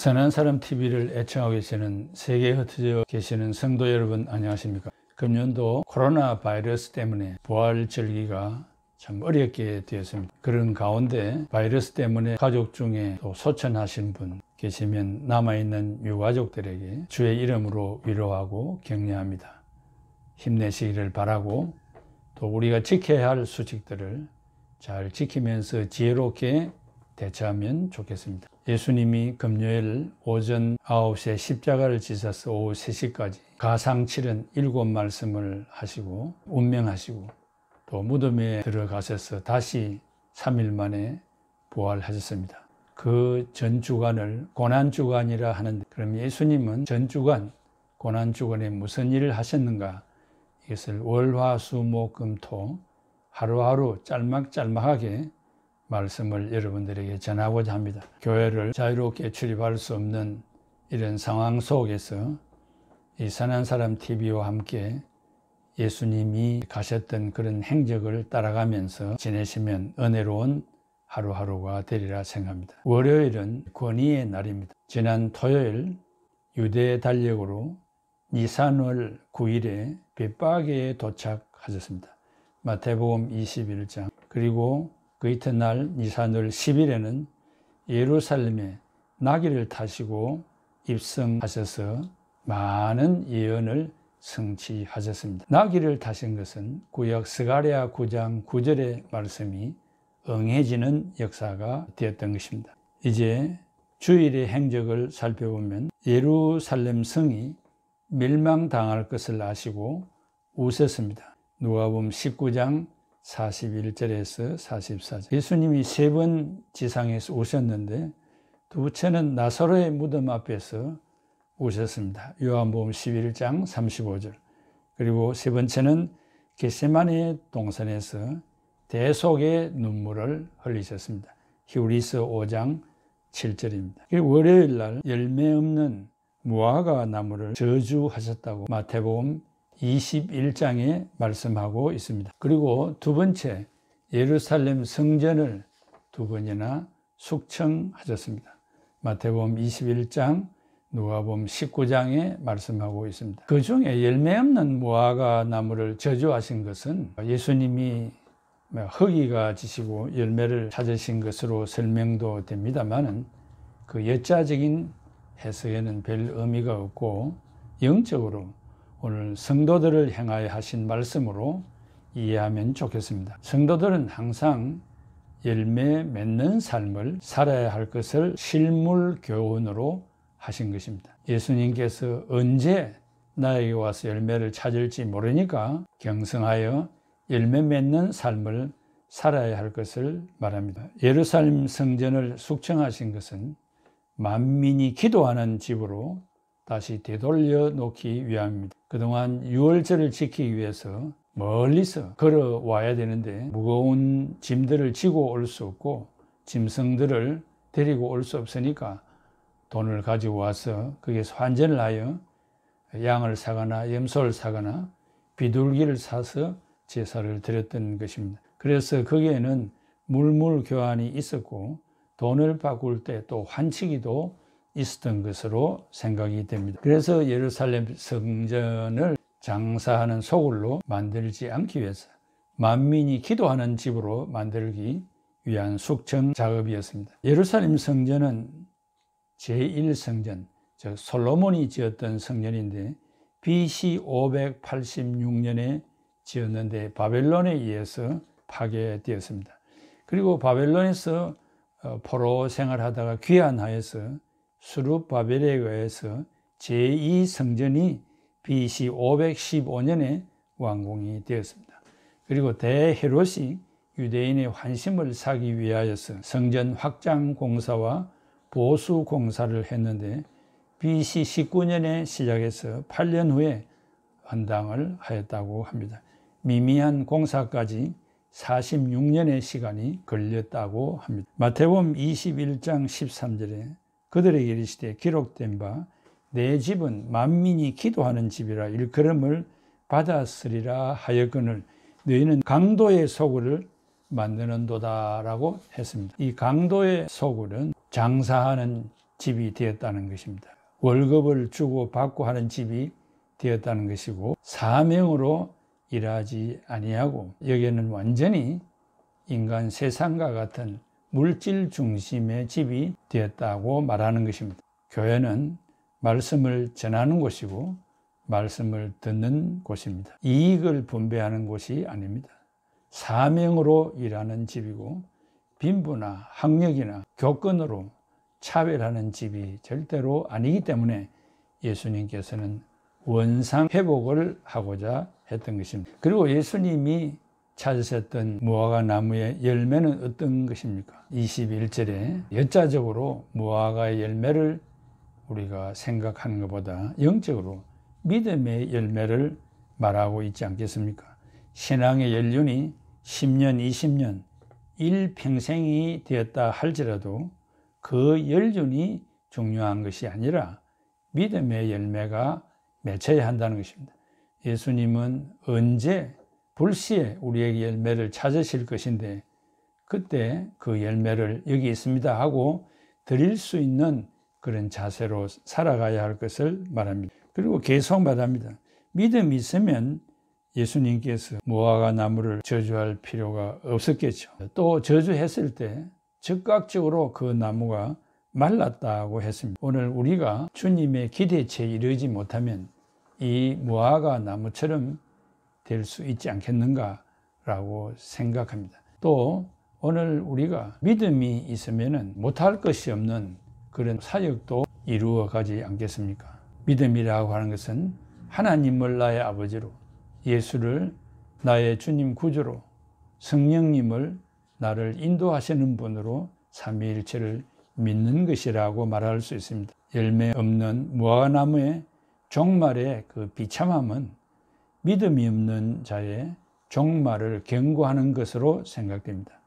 선한 사람 TV를 애청하고 계시는 세계에 흩어져 계시는 성도 여러분 안녕하십니까? 금년도 코로나 바이러스 때문에 부활 절기가 참 어렵게 되었습니다. 그런 가운데 바이러스 때문에 가족 중에 또 소천하신 분 계시면 남아있는 유가족들에게 주의 이름으로 위로하고 격려합니다. 힘내시기를 바라고 또 우리가 지켜야 할 수칙들을 잘 지키면서 지혜롭게 대처하면 좋겠습니다. 예수님이 금요일 오전 9시에 십자가를 지셔서 오후 3시까지 가상 77말씀을 하시고 운명하시고 또 무덤에 들어가셔서 다시 3일 만에 부활하셨습니다. 그 전주간을 고난주간이라 하는데, 그럼 예수님은 전주간, 고난주간에 무슨 일을 하셨는가? 이것을 월화수목금토 하루하루 짤막짤막하게 말씀을 여러분들에게 전하고자 합니다. 교회를 자유롭게 출입할 수 없는 이런 상황 속에서 이 선한 사람 TV와 함께 예수님이 가셨던 그런 행적을 따라가면서 지내시면 은혜로운 하루하루가 되리라 생각합니다. 월요일은 권위의 날입니다. 지난 토요일 유대 달력으로 니산월 9일에 벳바게에 도착하셨습니다. 마태복음 21장. 그리고 그 이튿날 니산월 10일에는 예루살렘에 나귀를 타시고 입성하셔서 많은 예언을 성취하셨습니다. 나귀를 타신 것은 구약 스가랴 9장 9절의 말씀이 응해지는 역사가 되었던 것입니다. 이제 주일의 행적을 살펴보면 예루살렘 성이 멸망당할 것을 아시고 우셨습니다. 누가복음 19장 41절에서 44절. 예수님이 3번 지상에서 오셨는데 두 번째는 나사로의 무덤 앞에서 오셨습니다. 요한복음 11장 35절. 그리고 세 번째는 겟세마네 동산에서 대속의 눈물을 흘리셨습니다. 히브리서 5장 7절입니다. 그리고 월요일 날 열매 없는 무화과 나무를 저주하셨다고 마태복음 21장에 말씀하고 있습니다. 그리고 두 번째, 예루살렘 성전을 2번이나 숙청하셨습니다. 마태복음 21장, 누가복음 19장에 말씀하고 있습니다. 그 중에 열매 없는 무화과 나무를 저주하신 것은 예수님이 허기가 지시고 열매를 찾으신 것으로 설명도 됩니다만은 그 역사적인 해석에는 별 의미가 없고 영적으로 오늘 성도들을 향하여 하신 말씀으로 이해하면 좋겠습니다. 성도들은 항상 열매 맺는 삶을 살아야 할 것을 실물 교훈으로 하신 것입니다. 예수님께서 언제 나에게 와서 열매를 찾을지 모르니까 경성하여 열매 맺는 삶을 살아야 할 것을 말합니다. 예루살렘 성전을 숙청하신 것은 만민이 기도하는 집으로 다시 되돌려 놓기 위함입니다. 그동안 유월절을 지키기 위해서 멀리서 걸어와야 되는데 무거운 짐들을 지고 올 수 없고 짐승들을 데리고 올 수 없으니까 돈을 가지고 와서 거기에서 환전을 하여 양을 사거나 염소를 사거나 비둘기를 사서 제사를 드렸던 것입니다. 그래서 거기에는 물물 교환이 있었고 돈을 바꿀 때 또 환치기도 있었던 것으로 생각이 됩니다. 그래서 예루살렘 성전을 장사하는 소굴로 만들지 않기 위해서 만민이 기도하는 집으로 만들기 위한 숙청 작업이었습니다. 예루살렘 성전은 제1성전, 즉 솔로몬이 지었던 성전인데 BC 586년에 지었는데 바벨론에 의해서 파괴되었습니다. 그리고 바벨론에서 포로 생활하다가 귀환하여서 수룹바벨에 의해서 제2성전이 BC 515년에 완공이 되었습니다. 그리고 대헤롯이 유대인의 환심을 사기 위하여서 성전 확장 공사와 보수 공사를 했는데 BC 19년에 시작해서 8년 후에 헌당을 하였다고 합니다. 미미한 공사까지 46년의 시간이 걸렸다고 합니다. 마태복음 21장 13절에 그들에게 이르시되 기록된 바 내 집은 만민이 기도하는 집이라 일컬음을 받았으리라 하였거늘 너희는 강도의 소굴을 만드는도다라고 했습니다. 이 강도의 소굴은 장사하는 집이 되었다는 것입니다. 월급을 주고 받고 하는 집이 되었다는 것이고, 사명으로 일하지 아니하고 여기에는 완전히 인간 세상과 같은 물질 중심의 집이 되었다고 말하는 것입니다. 교회는 말씀을 전하는 곳이고 말씀을 듣는 곳입니다. 이익을 분배하는 곳이 아닙니다. 사명으로 일하는 집이고, 빈부나 학력이나 교권으로 차별하는 집이 절대로 아니기 때문에 예수님께서는 원상 회복을 하고자 했던 것입니다. 그리고 예수님이 찾으셨던 무화과 나무의 열매는 어떤 것입니까? 21절에 여자적으로 무화과의 열매를 우리가 생각하는 것보다 영적으로 믿음의 열매를 말하고 있지 않겠습니까? 신앙의 연륜이 10년, 20년, 일평생이 되었다 할지라도 그 연륜이 중요한 것이 아니라 믿음의 열매가 맺혀야 한다는 것입니다. 예수님은 언제 불시에 우리에게 열매를 찾으실 것인데, 그때 그 열매를 여기 있습니다 하고 드릴 수 있는 그런 자세로 살아가야 할 것을 말합니다. 그리고 계속 말합니다. 믿음이 있으면 예수님께서 무화과 나무를 저주할 필요가 없었겠죠. 또 저주했을 때 즉각적으로 그 나무가 말랐다고 했습니다. 오늘 우리가 주님의 기대치에 이르지 못하면 이 무화과 나무처럼 될 수 있지 않겠는가라고 생각합니다. 또 오늘 우리가 믿음이 있으면 못할 것이 없는 그런 사역도 이루어 가지 않겠습니까? 믿음이라고 하는 것은 하나님을 나의 아버지로, 예수를 나의 주님 구주로, 성령님을 나를 인도하시는 분으로 삼위일체를 믿는 것이라고 말할 수 있습니다. 열매 없는 무화과나무의 종말의 그 비참함은 믿음이 없는 자의 종말을 경고하는 것으로 생각됩니다.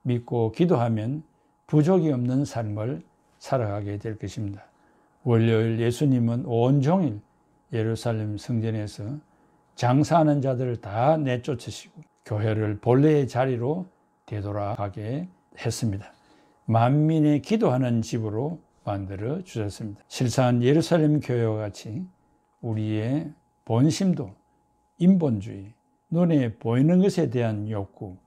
믿고 기도하면 부족이 없는 삶을 살아가게 될 것입니다. 월요일 예수님은 온종일 예루살렘 성전에서 장사하는 자들을 다 내쫓으시고 교회를 본래의 자리로 되돌아가게 했습니다. 만민의 기도하는 집으로 만들어 주셨습니다. 실상 예루살렘 교회와 같이 우리의 본심도 인본주의, 눈에 보이는 것에 대한 욕구,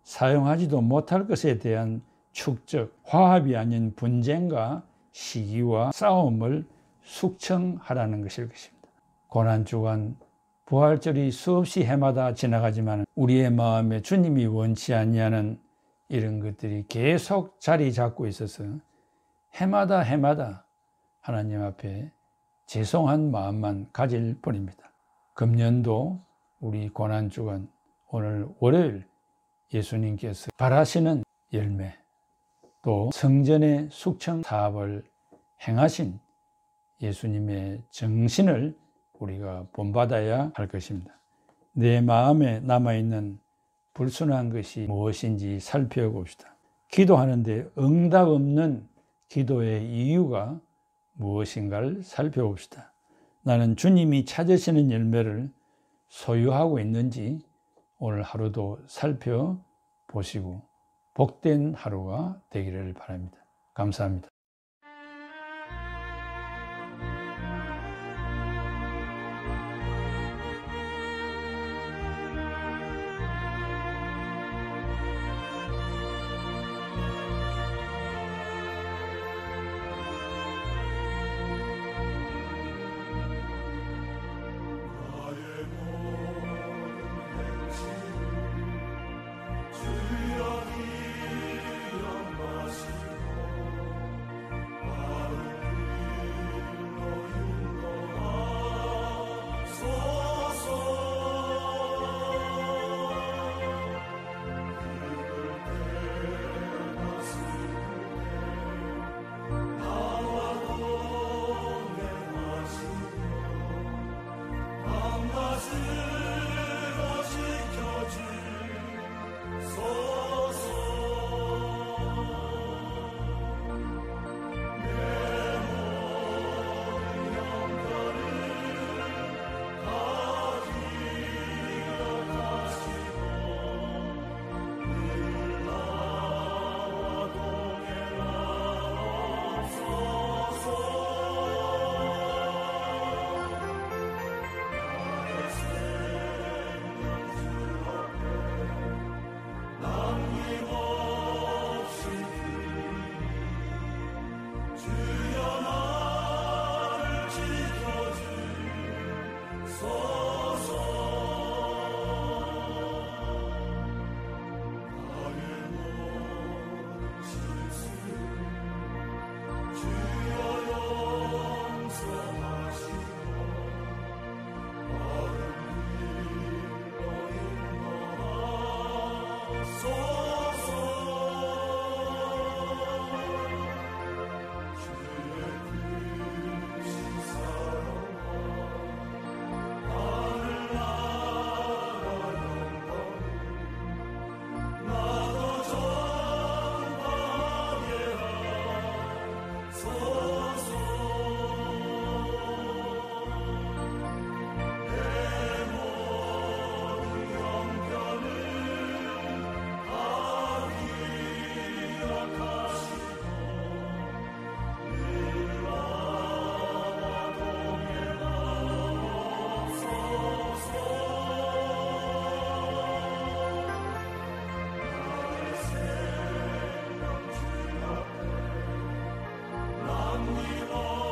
사용하지도 못할 것에 대한 축적, 화합이 아닌 분쟁과 시기와 싸움을 숙청하라는 것일 것입니다. 고난주간 부활절이 수없이 해마다 지나가지만 우리의 마음에 주님이 원치 아니하는 이런 것들이 계속 자리 잡고 있어서 해마다 하나님 앞에 죄송한 마음만 가질 뿐입니다. 금년도 우리 고난주간 오늘 월요일 예수님께서 바라시는 열매, 또 성전의 숙청 사업을 행하신 예수님의 정신을 우리가 본받아야 할 것입니다. 내 마음에 남아있는 불순한 것이 무엇인지 살펴봅시다. 기도하는데 응답 없는 기도의 이유가 무엇인가를 살펴봅시다. 나는 주님이 찾으시는 열매를 소유하고 있는지 오늘 하루도 살펴보시고 복된 하루가 되기를 바랍니다. 감사합니다. 남김없이